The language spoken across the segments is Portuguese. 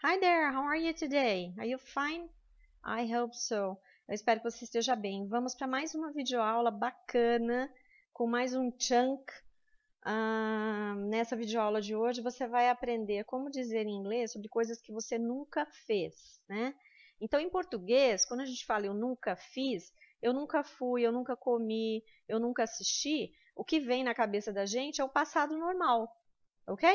Hi there, how are you today? Are you fine? I hope so. Eu espero que você esteja bem. Vamos para mais uma videoaula bacana, com mais um chunk. Nessa videoaula de hoje você vai aprender como dizer em inglês sobre coisas que você nunca fez, né? Então, em português, quando a gente fala eu nunca fiz, eu nunca fui, eu nunca comi, eu nunca assisti, o que vem na cabeça da gente é o passado normal, ok?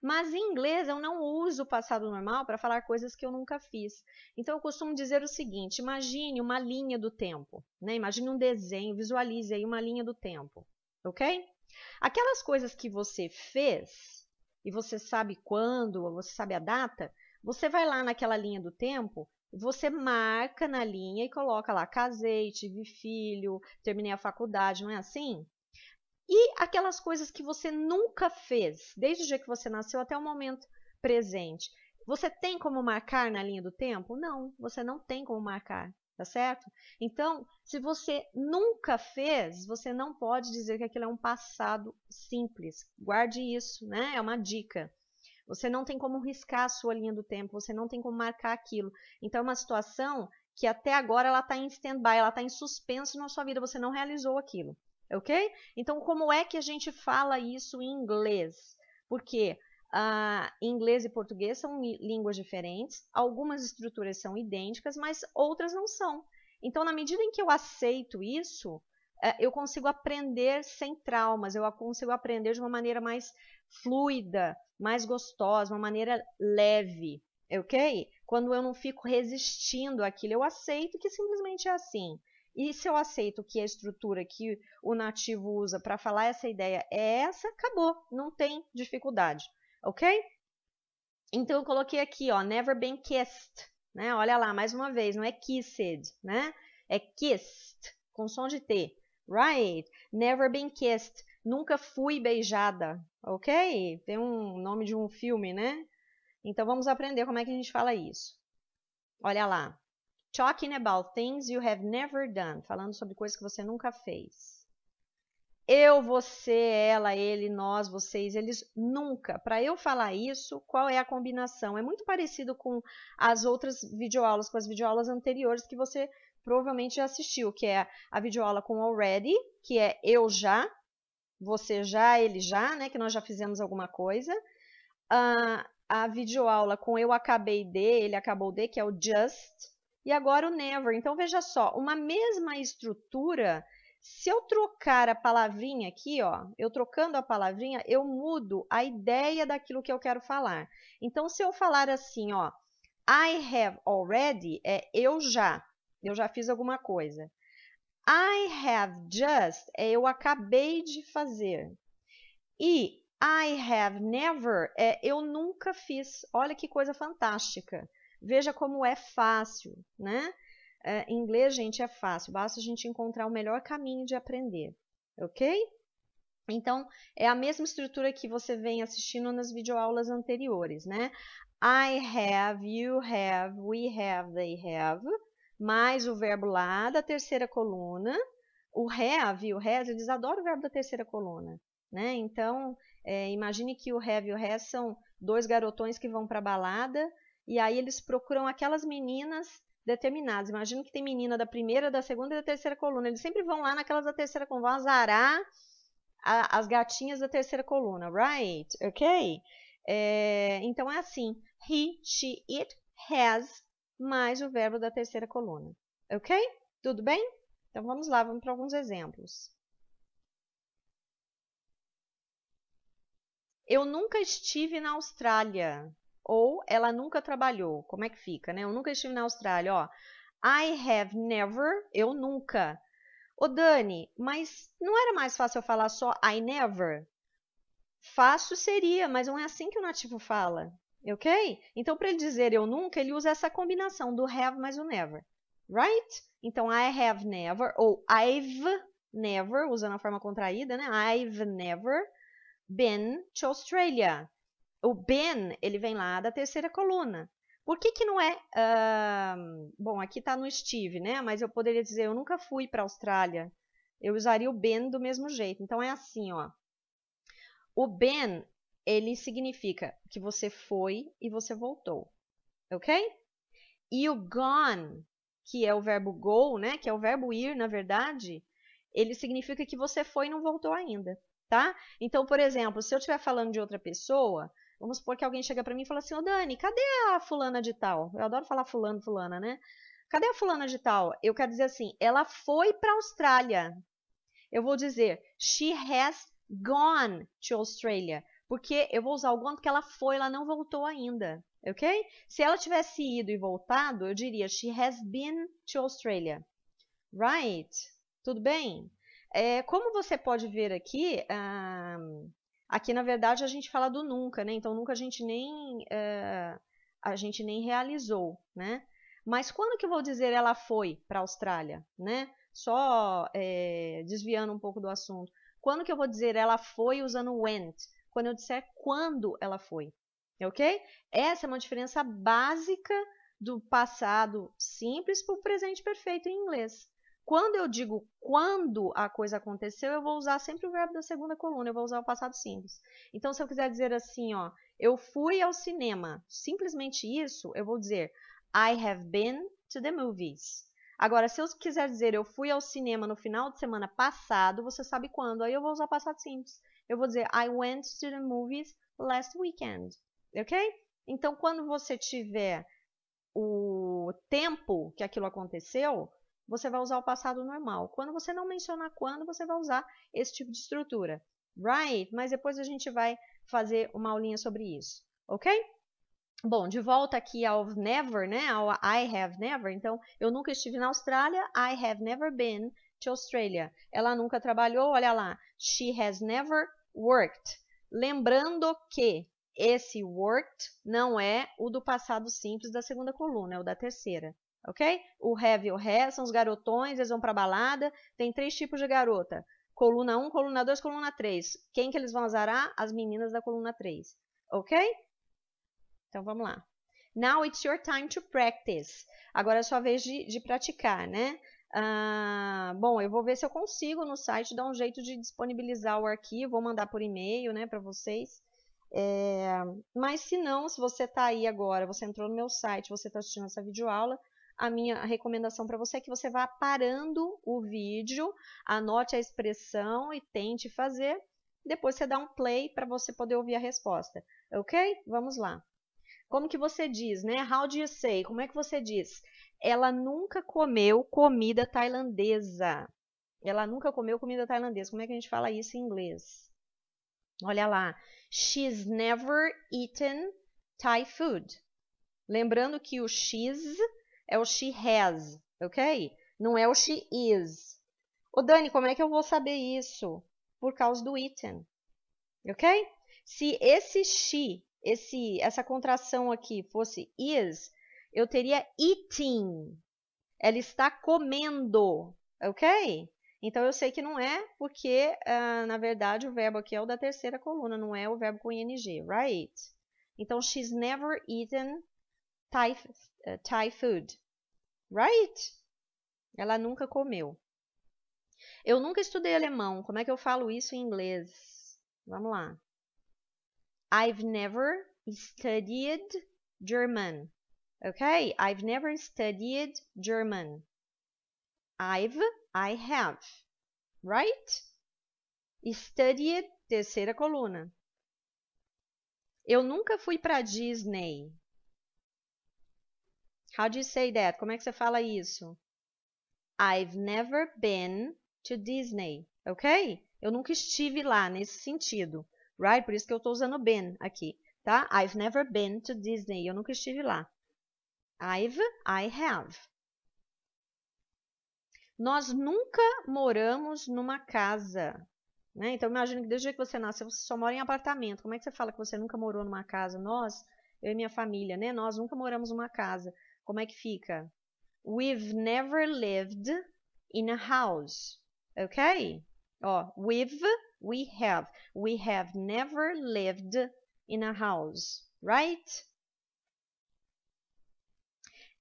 Mas em inglês eu não uso o passado normal para falar coisas que eu nunca fiz. Então eu costumo dizer o seguinte: imagine uma linha do tempo, né? Imagine um desenho, visualize aí uma linha do tempo, ok? Aquelas coisas que você fez e você sabe quando, ou você sabe a data, você vai lá naquela linha do tempo, você marca na linha e coloca lá: casei, tive filho, terminei a faculdade, não é assim? E aquelas coisas que você nunca fez, desde o dia que você nasceu até o momento presente. Você tem como marcar na linha do tempo? Não, você não tem como marcar, tá certo? Então, se você nunca fez, você não pode dizer que aquilo é um passado simples. Guarde isso, né? É uma dica. Você não tem como riscar a sua linha do tempo, você não tem como marcar aquilo. Então, é uma situação que até agora ela está em stand-by, ela está em suspenso na sua vida, você não realizou aquilo. Ok? Então, como é que a gente fala isso em inglês? Porque inglês e português são línguas diferentes, algumas estruturas são idênticas, mas outras não são. Então, na medida em que eu aceito isso, eu consigo aprender sem traumas, eu consigo aprender de uma maneira mais fluida, mais gostosa, uma maneira leve, ok? Quando eu não fico resistindo àquilo, eu aceito que simplesmente é assim. E se eu aceito que a estrutura que o nativo usa para falar essa ideia é essa, acabou, não tem dificuldade, ok? Então eu coloquei aqui, ó, never been kissed, né? Olha lá, mais uma vez, não é kissed, né? É kissed, com som de T, right? Never been kissed, nunca fui beijada, ok? Tem um nome de um filme, né? Então vamos aprender como é que a gente fala isso. Olha lá. Talking about things you have never done. Falando sobre coisas que você nunca fez. Eu, você, ela, ele, nós, vocês, eles nunca. Para eu falar isso, qual é a combinação? É muito parecido com as outras videoaulas, com as videoaulas anteriores que você provavelmente já assistiu, que é a videoaula com already, que é eu já, você já, ele já, né, que nós já fizemos alguma coisa. A videoaula com eu acabei de, ele acabou de, que é o just. E agora o never. Então, veja só, uma mesma estrutura, se eu trocar a palavrinha aqui, ó, eu trocando a palavrinha, eu mudo a ideia daquilo que eu quero falar. Então, se eu falar assim, ó, I have already, eu já fiz alguma coisa. I have just, eu acabei de fazer. E I have never, eu nunca fiz. Olha que coisa fantástica. Veja como é fácil, né? Em inglês, gente, é fácil. Basta a gente encontrar o melhor caminho de aprender, ok? Então, é a mesma estrutura que você vem assistindo nas videoaulas anteriores, né? I have, you have, we have, they have, mais o verbo lá da terceira coluna. O have e o has, eles adoram o verbo da terceira coluna, né? Então, imagine que o have e o has são dois garotões que vão para a balada e aí eles procuram aquelas meninas determinadas. Imagina que tem menina da primeira, da segunda e da terceira coluna. Eles sempre vão lá naquelas da terceira coluna, vão azarar as gatinhas da terceira coluna, right? Ok? Então é assim: he, she, it, has, mais o verbo da terceira coluna. Ok? Tudo bem? Então vamos lá, vamos para alguns exemplos. Eu nunca estive na Austrália. Ou ela nunca trabalhou. Como é que fica, né? Eu nunca estive na Austrália, ó. I have never, eu nunca. Ô Dani, mas não era mais fácil eu falar só I never? Fácil seria, mas não é assim que o nativo fala, ok? Então, para ele dizer eu nunca, ele usa essa combinação do have mais o never, right? Então, I have never, ou I've never, usando a forma contraída, né? I've never been to Australia. O been, ele vem lá da terceira coluna. Por que que não é... bom, aqui está no Steve, né? Mas eu poderia dizer, eu nunca fui para a Austrália. Eu usaria o been do mesmo jeito. Então, é assim, ó. O been, ele significa que você foi e você voltou. ok? E o gone, que é o verbo go, né? Que é o verbo ir, na verdade, ele significa que você foi e não voltou ainda, tá? Então, por exemplo, se eu estiver falando de outra pessoa, vamos supor que alguém chega para mim e fala assim, ô Dani, cadê a fulana de tal? Eu adoro falar fulano, fulana, né? Cadê a fulana de tal? Eu quero dizer assim, ela foi para a Austrália. Eu vou dizer, she has gone to Australia. Porque eu vou usar o gone porque ela foi, ela não voltou ainda, ok? Se ela tivesse ido e voltado, eu diria, she has been to Australia. Right? Tudo bem? Como você pode ver aqui, aqui na verdade a gente fala do nunca, né? Então nunca a gente nem realizou, né? Mas quando que eu vou dizer ela foi para a Austrália, né? Só desviando um pouco do assunto. Quando que eu vou dizer ela foi usando went? Quando eu disser quando ela foi, ok? Essa é uma diferença básica do passado simples para o presente perfeito em inglês. Quando eu digo quando a coisa aconteceu, eu vou usar sempre o verbo da segunda coluna, eu vou usar o passado simples. Então, se eu quiser dizer assim, ó, eu fui ao cinema, simplesmente isso, eu vou dizer I have been to the movies. Agora, se eu quiser dizer eu fui ao cinema no final de semana passado, você sabe quando, aí eu vou usar o passado simples. Eu vou dizer I went to the movies last weekend, ok? Então, quando você tiver o tempo que aquilo aconteceu, você vai usar o passado normal. Quando você não mencionar quando, você vai usar esse tipo de estrutura. Right? Mas depois a gente vai fazer uma aulinha sobre isso. Ok? Bom, de volta aqui ao never, né? Ao I have never. Então, eu nunca estive na Austrália. I have never been to Australia. Ela nunca trabalhou. Olha lá. She has never worked. Lembrando que esse worked não é o do passado simples da segunda coluna, é o da terceira. Ok? O have e o has são os garotões, eles vão para balada. Tem 3 tipos de garota. Coluna 1, coluna 2, coluna 3. Quem que eles vão azarar? As meninas da coluna 3. Ok? Então vamos lá. Now it's your time to practice. Agora é a sua vez de praticar, né? Bom, eu vou ver se eu consigo no site dar um jeito de disponibilizar o arquivo, vou mandar por e-mail, né, para vocês. Mas se não, se você está aí agora, você entrou no meu site, você está assistindo essa videoaula, a minha recomendação para você é que você vá parando o vídeo, anote a expressão e tente fazer. Depois você dá um play para você poder ouvir a resposta. Ok? Vamos lá. Como que você diz, né? How do you say? Como é que você diz? Ela nunca comeu comida tailandesa. Ela nunca comeu comida tailandesa. Como é que a gente fala isso em inglês? Olha lá. She's never eaten Thai food. Lembrando que o she's é o she has, ok? Não é o she is. Ô Dani, como é que eu vou saber isso? Por causa do eaten, ok? Se esse she, essa contração aqui fosse is, eu teria eating. Ela está comendo, ok? Então eu sei que não é, porque na verdade o verbo aqui é o da terceira coluna, não é o verbo com ing, right? Então she's never eaten Thai food, right? Ela nunca comeu. Eu nunca estudei alemão, como é que eu falo isso em inglês? Vamos lá. I've never studied German. Okay? I've never studied German. I have. Right? Studied, terceira coluna. Eu nunca fui para Disney. How do you say that? Como é que você fala isso? I've never been to Disney. Ok? Eu nunca estive lá nesse sentido. Right? Por isso que eu estou usando been aqui, tá? I've never been to Disney. Eu nunca estive lá. I have. Nós nunca moramos numa casa, né? Então, imagina que desde que você nasceu, você só mora em apartamento. Como é que você fala que você nunca morou numa casa? Nós, eu e minha família, né? Nós nunca moramos numa casa. Como é que fica? We've never lived in a house. Ok? Ó, we have. We have never lived in a house. Right?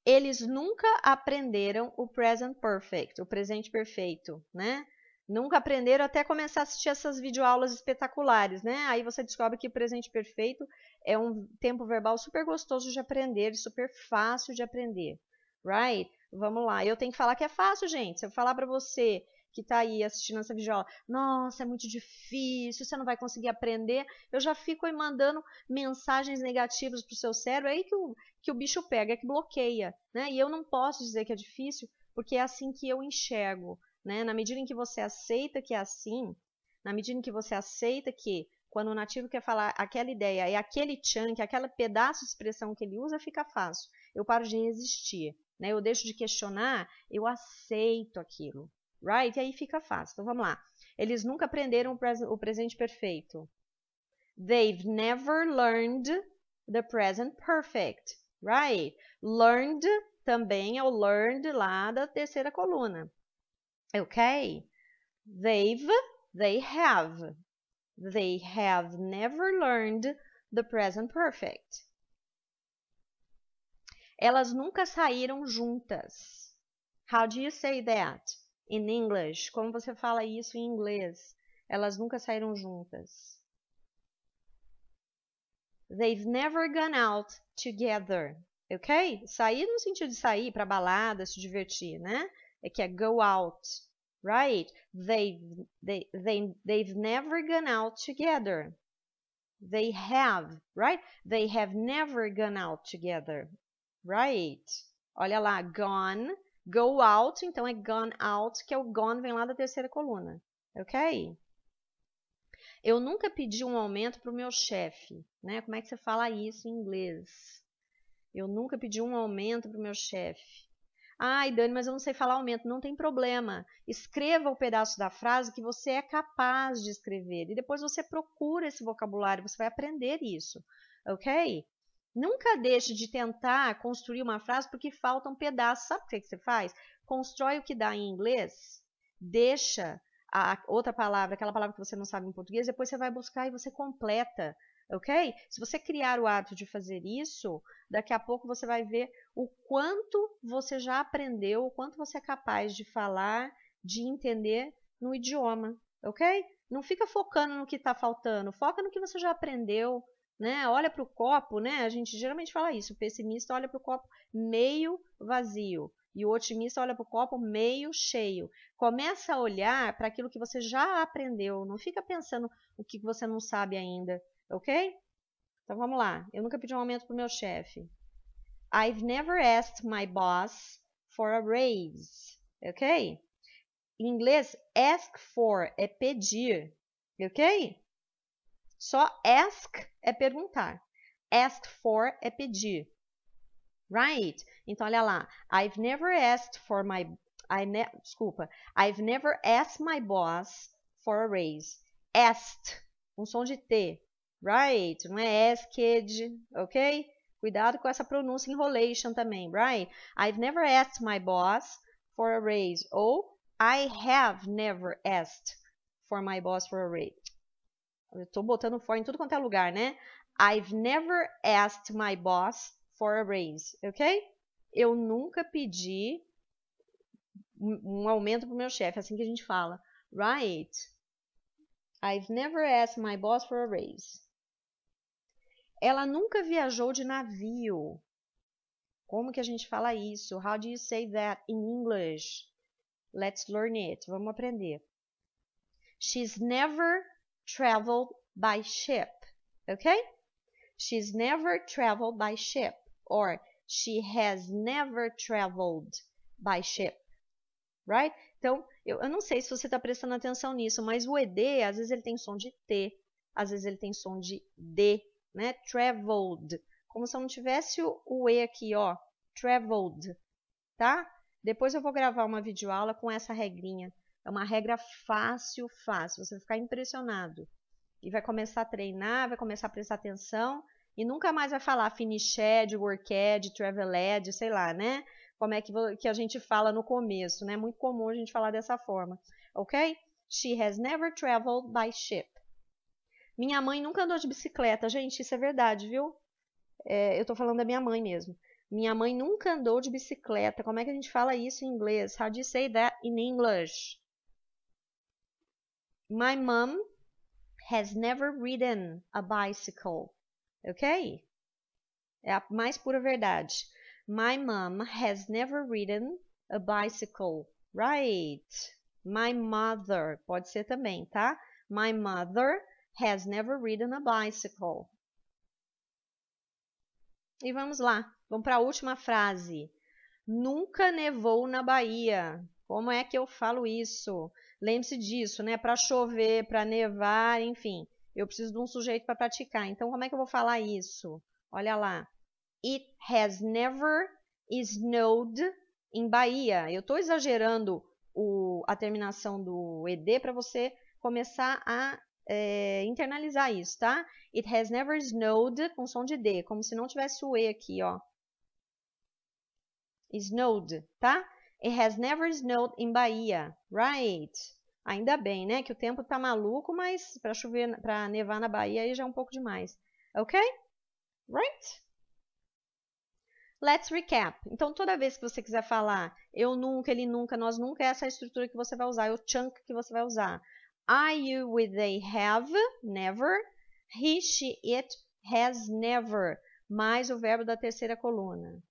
Eles nunca aprenderam o present perfect, o presente perfeito, né? Nunca aprenderam até começar a assistir essas videoaulas espetaculares, né? Aí você descobre que o presente perfeito é um tempo verbal super gostoso de aprender, e super fácil de aprender, right? Vamos lá. Eu tenho que falar que é fácil, gente. Se eu falar para você que está aí assistindo essa videoaula, nossa, é muito difícil, você não vai conseguir aprender, eu já fico aí mandando mensagens negativas para o seu cérebro, é aí que o bicho pega, é que bloqueia, né? E eu não posso dizer que é difícil, porque é assim que eu enxergo, né? Na medida em que você aceita que é assim, na medida em que você aceita que quando o nativo quer falar aquela ideia, é aquele chunk, aquele pedaço de expressão que ele usa, fica fácil. Eu paro de resistir, né? Eu deixo de questionar, eu aceito aquilo. Right? E aí fica fácil. Então vamos lá. Eles nunca aprenderam o presente perfeito. They've never learned the present perfect. Right? Learned também é o learned lá da terceira coluna. Ok? They have. They have never learned the present perfect. Elas nunca saíram juntas. How do you say that? In English, como você fala isso em inglês? Elas nunca saíram juntas. They've never gone out together. Ok? Sair no sentido de sair para balada, se divertir, né? É que é go out, right? They've never gone out together. They have, right? They have never gone out together, right? Olha lá, gone. Go out, então é gone out, que é o gone, vem lá da terceira coluna, ok? Eu nunca pedi um aumento para o meu chefe, né? Como é que você fala isso em inglês? Eu nunca pedi um aumento para o meu chefe. Ai, Dani, mas eu não sei falar aumento. Não tem problema. Escreva o pedaço da frase que você é capaz de escrever e depois você procura esse vocabulário, você vai aprender isso, ok? Nunca deixe de tentar construir uma frase porque falta um pedaço. Sabe o que você faz? Constrói o que dá em inglês, deixa a outra palavra, aquela palavra que você não sabe em português, depois você vai buscar e você completa, ok? Se você criar o hábito de fazer isso, daqui a pouco você vai ver o quanto você já aprendeu, o quanto você é capaz de falar, de entender no idioma, ok? Não fica focando no que está faltando, foca no que você já aprendeu, né? Olha para o copo, né? A gente geralmente fala isso. O pessimista olha para o copo meio vazio e o otimista olha para o copo meio cheio. Começa a olhar para aquilo que você já aprendeu. Não fica pensando o que você não sabe ainda, ok? Então vamos lá. Eu nunca pedi um aumento para o meu chefe. I've never asked my boss for a raise, ok? Em inglês, ask for é pedir, ok? Só ask é perguntar. Ask for é pedir. Right? Então, olha lá. I've never asked for my... Desculpa. I've never asked my boss for a raise. Asked. Um som de T. Right? Não é asked, ok? Cuidado com essa pronúncia enrolation também, right? I've never asked my boss for a raise. Ou I have never asked for my boss for a raise. Eu estou botando for em tudo quanto é lugar, né? I've never asked my boss for a raise, ok? Eu nunca pedi um aumento para o meu chefe, assim que a gente fala. Right? I've never asked my boss for a raise. Ela nunca viajou de navio. Como que a gente fala isso? How do you say that in English? Let's learn it. Vamos aprender. She's never traveled by ship. Okay? She's never traveled by ship. Or she has never traveled by ship. Right? Então, eu não sei se você está prestando atenção nisso, mas o ED, às vezes ele tem som de T, às vezes ele tem som de D, né? Traveled. Como se eu não tivesse o E aqui, ó. Traveled. Tá? Depois eu vou gravar uma videoaula com essa regrinha. É uma regra fácil, fácil. Você vai ficar impressionado. E vai começar a treinar, vai começar a prestar atenção. E nunca mais vai falar finished, worked, traveled, sei lá, né? Como é que a gente fala no começo, né? Muito comum a gente falar dessa forma. Ok? She has never traveled by ship. Minha mãe nunca andou de bicicleta. Gente, isso é verdade, viu? Eu tô falando da minha mãe mesmo. Minha mãe nunca andou de bicicleta. Como é que a gente fala isso em inglês? How do you say that in English? My mom has never ridden a bicycle. Ok? É a mais pura verdade. My mom has never ridden a bicycle. Right. My mother. Pode ser também, tá? My mother has never ridden a bicycle. E vamos lá. Vamos para a última frase. Nunca nevou na Bahia. Como é que eu falo isso? Lembre-se disso, né? Para chover, para nevar, enfim. Eu preciso de um sujeito para praticar. Então, como é que eu vou falar isso? Olha lá. It has never snowed em Bahia. Eu estou exagerando a terminação do ED para você começar a internalizar isso, tá? It has never snowed com som de D, como se não tivesse o E aqui, ó. Snowed, tá? It has never snowed in Bahia. Right. Ainda bem, né? Que o tempo tá maluco, mas para chover, para nevar na Bahia aí já é um pouco demais. Ok? Right? Let's recap. Então, toda vez que você quiser falar eu nunca, ele nunca, nós nunca, essa é a estrutura que você vai usar, é o chunk que você vai usar. I, you, we, they, have, never. He, she, it, has, never. Mais o verbo da terceira coluna.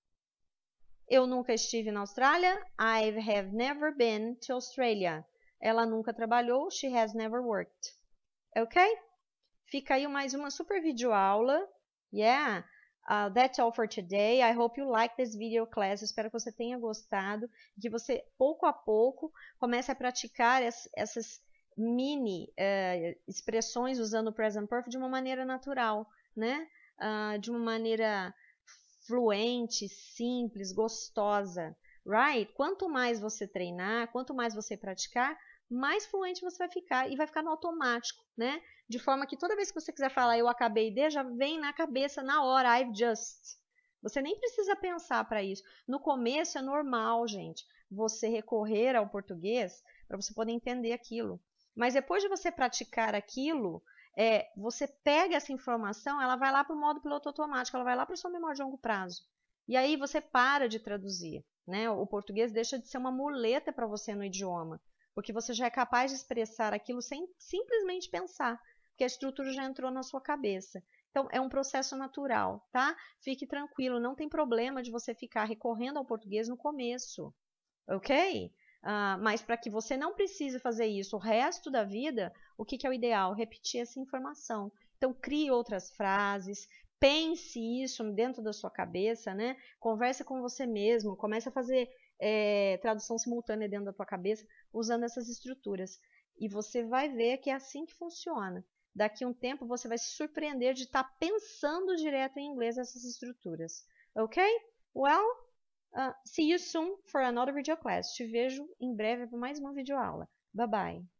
Eu nunca estive na Austrália. I have never been to Australia. Ela nunca trabalhou. She has never worked. Ok? Fica aí mais uma super videoaula. Yeah. That's all for today. I hope you like this video class. Espero que você tenha gostado. Que você, pouco a pouco, comece a praticar essas mini expressões usando o present perfect de uma maneira natural, né? De uma maneira fluente, simples, gostosa, right? Quanto mais você treinar, quanto mais você praticar, mais fluente você vai ficar e vai ficar no automático, né? De forma que toda vez que você quiser falar eu acabei de, já vem na cabeça na hora, I've just. Você nem precisa pensar para isso. No começo é normal, gente, você recorrer ao português para você poder entender aquilo. Mas depois de você praticar aquilo, você pega essa informação, ela vai lá para o modo piloto automático, ela vai lá para a sua memória de longo prazo. E aí você para de traduzir, né? O português deixa de ser uma muleta para você no idioma, porque você já é capaz de expressar aquilo sem simplesmente pensar, porque a estrutura já entrou na sua cabeça. Então, é um processo natural, tá? Fique tranquilo, não tem problema de você ficar recorrendo ao português no começo, ok? Mas para que você não precise fazer isso o resto da vida, o que é o ideal? Repetir essa informação. Então, crie outras frases, pense isso dentro da sua cabeça, né? Converse com você mesmo, comece a fazer tradução simultânea dentro da tua cabeça, usando essas estruturas. E você vai ver que é assim que funciona. Daqui a um tempo, você vai se surpreender de estar pensando direto em inglês essas estruturas. Ok? Well, see you soon for another video class. Te vejo em breve para mais uma videoaula. Bye bye.